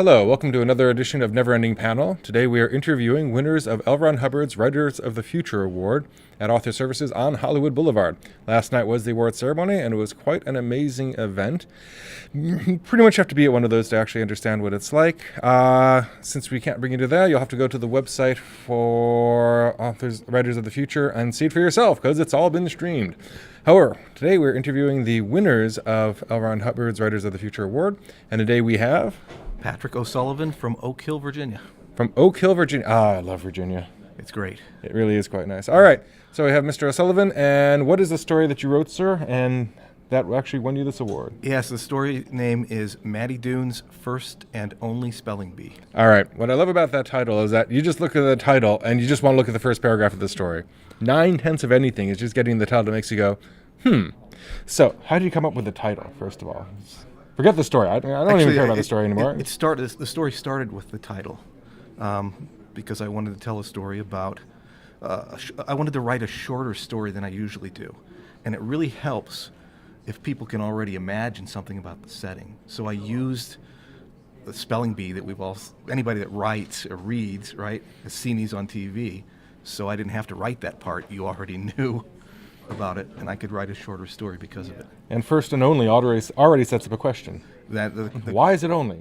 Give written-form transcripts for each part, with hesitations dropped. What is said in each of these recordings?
Hello, welcome to another edition of Neverending Panel. Today we are interviewing winners of L. Ron Hubbard's Writers of the Future Award at Author Services on Hollywood Boulevard. Last night was the award ceremony, and it was quite an amazing event. You pretty much have to be at one of those to actually understand what it's like. Since we can't bring you to that, you'll have to go to the website for Writers of the Future and see it for yourself, because it's all been streamed. However, today we're interviewing the winners of L. Ron Hubbard's Writers of the Future Award, and today we have Patrick O'Sullivan from Oak Hill, Virginia. From Oak Hill, Virginia. I love Virginia. It's great. It really is quite nice. All right, so we have Mr. O'Sullivan, and what is the story that you wrote, sir, and that actually won you this award? Yes, the story name is Maddie Dune's First and Only Spelling Bee. All right, what I love about that title is that you just look at the title, and you just want to look at the first paragraph of the story. 9/10 of anything is just getting the title that makes you go, So, how did you come up with the title, first of all? Forget the story. I don't even care about the story anymore. The story started with the title because I wanted to tell a story about. I wanted to write a shorter story than I usually do, and it really helps if people can already imagine something about the setting. So I used the spelling bee that anybody that writes or reads, right, has seen these on TV. So I didn't have to write that part. You already knew about it, and I could write a shorter story because of it. And first and only already sets up a question. Why is it only?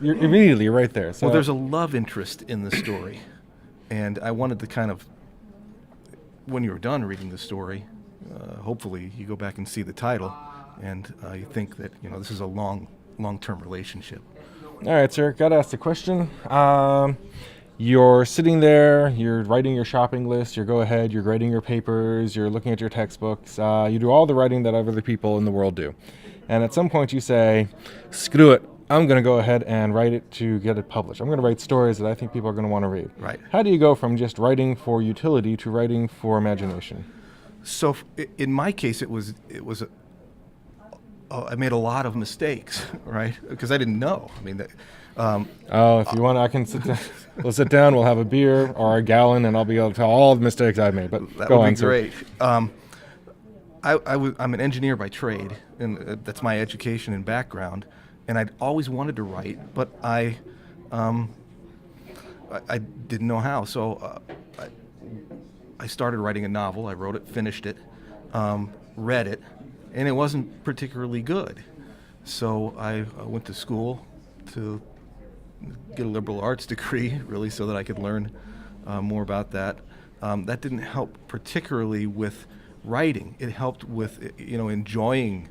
You're immediately right there. So. Well, there's a love interest in the story, and I wanted to kind of, when you're done reading the story, hopefully you go back and see the title, and you think that this is a long-term relationship. All right, sir. Got to ask the question. You're sitting there, you're writing your shopping list, you're grading your papers, you're looking at your textbooks, you do all the writing that other people in the world do. And at some point you say, screw it, I'm going to go ahead and write it to get it published. I'm going to write stories that I think people are going to want to read. Right. How do you go from just writing for utility to writing for imagination? So in my case, I made a lot of mistakes, right? Because I didn't know. I mean, if you want, I can sit down. We'll sit down. We'll have a beer or a gallon, and I'll be able to tell all the mistakes I've made. But that go would on, be great. I'm an engineer by trade, and that's my education and background. And I'd always wanted to write, but I didn't know how. So I started writing a novel. I wrote it, finished it, read it, and it wasn't particularly good. So I went to school to get a liberal arts degree, really, so that I could learn more about that. That didn't help particularly with writing. It helped with, enjoying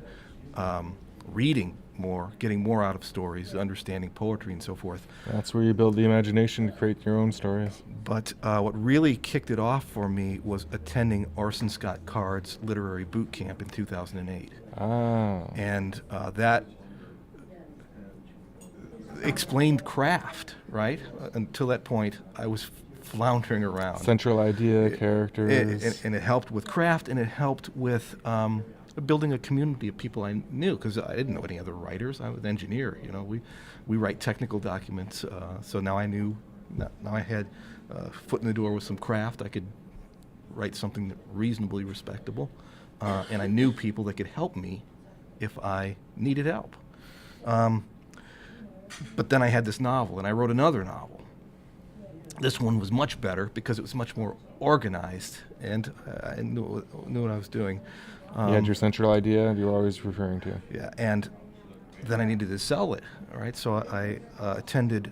reading more, getting more out of stories, understanding poetry and so forth. That's where you build the imagination to create your own stories. But what really kicked it off for me was attending Orson Scott Card's literary boot camp in 2008. And that explained craft, right? Until that point, I was floundering around. Central idea, characters. And it helped with craft, and it helped with building a community of people I knew, because I didn't know any other writers. I was an engineer, we write technical documents, so now I had a foot in the door with some craft. I could write something reasonably respectable, and I knew people that could help me if I needed help. But then I had this novel, and I wrote another novel. This one was much better because it was much more organized, and I knew what I was doing. You had your central idea you were always referring to. Yeah, and then I needed to sell it, all right? So I attended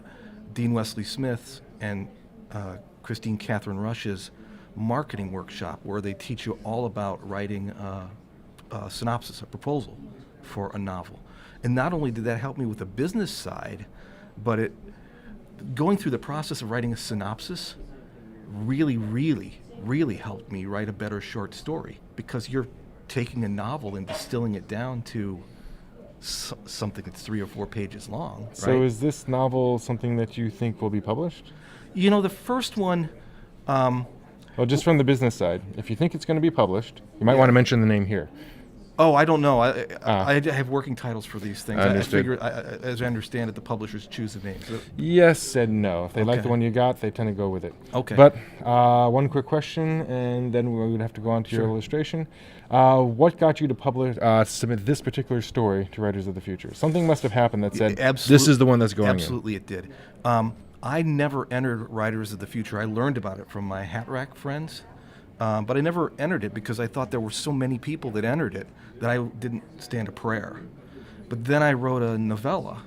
Dean Wesley Smith's and Christine Catherine Rush's marketing workshop, where they teach you all about writing a synopsis, a proposal for a novel. And not only did that help me with the business side, but going through the process of writing a synopsis really, really, really helped me write a better short story, because you're taking a novel and distilling it down to something that's 3 or 4 pages long. So right? Is this novel something that you think will be published? The first one... well, just from the business side, if you think it's going to be published, you might want to mention the name here. Oh, I don't know. Ah. I have working titles for these things. Understood. As I understand it, the publishers choose the names. Yes and no. If they like Okay. the one you got, they tend to go with it. Okay. But one quick question, and then we would have to go on to your Sure. illustration. What got you to submit this particular story to Writers of the Future? Something must have happened that said, this is the one that's going Absolutely, it did. I never entered Writers of the Future. I learned about it from my hat rack friends, but I never entered it because I thght there were so many people that entered it that I didn't stand a prayer. But then I wrote a novella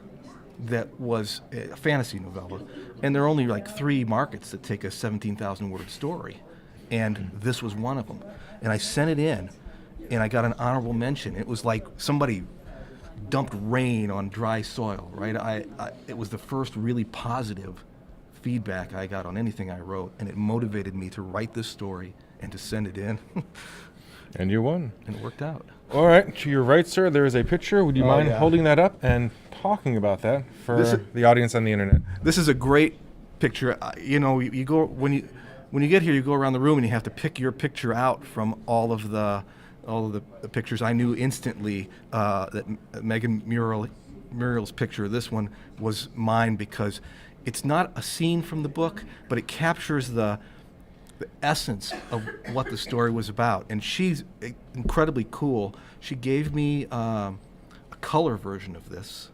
that was a fantasy novella, and there are only like 3 markets that take a 17,000 word story, and this was one of them. And I sent it in, and I got an honorable mention. It was like somebody dumped rain on dry soil, right? It was the first really positive feedback I got on anything I wrote, and it motivated me to write this story and to send it in, on. And you won. and it worked out. All right, to your right, sir, there is a picture. Would you Oh, mind yeah. holding that up and talking about that for This is- the audience on the internet? This is a great picture. You know, you go when you get here, you go around the room and you have to pick your picture out from all of the pictures. I knew instantly that Megan Muriel's picture, this one, was mine because it's not a scene from the book, but it captures the essence of what the story was about. And she's incredibly cool. She gave me a color version of this.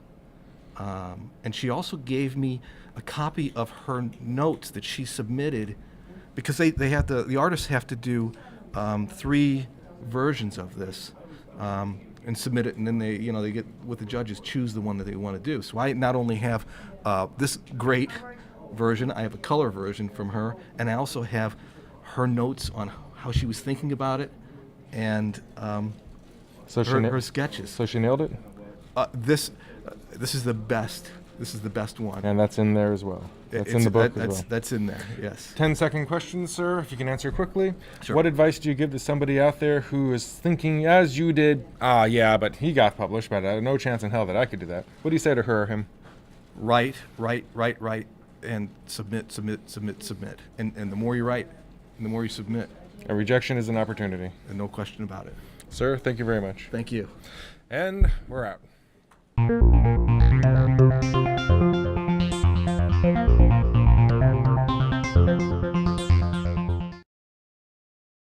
And she also gave me a copy of her notes that she submitted, because the artists have to do 3 versions of this and submit it, and then they get with the judges, choose the one that they want to do. So I not only have this great version, I have a color version from her, and I also have her notes on how she was thinking about it, and So her sketches. So she nailed it, This is the best. This is the best one. and that's in there as well. That's in the book as well. That's in there. Yes. 10-second question, sir, if you can answer quickly. Sure. What advice do you give to somebody out there who is thinking, as you did, yeah, but he got published, but no chance in hell that I could do that? What do you say to her or him? Write, and submit. And the more you write, and the more you submit, A rejection is an opportunity. and no question about it. Sir, thank you very much. Thank you. And we're out.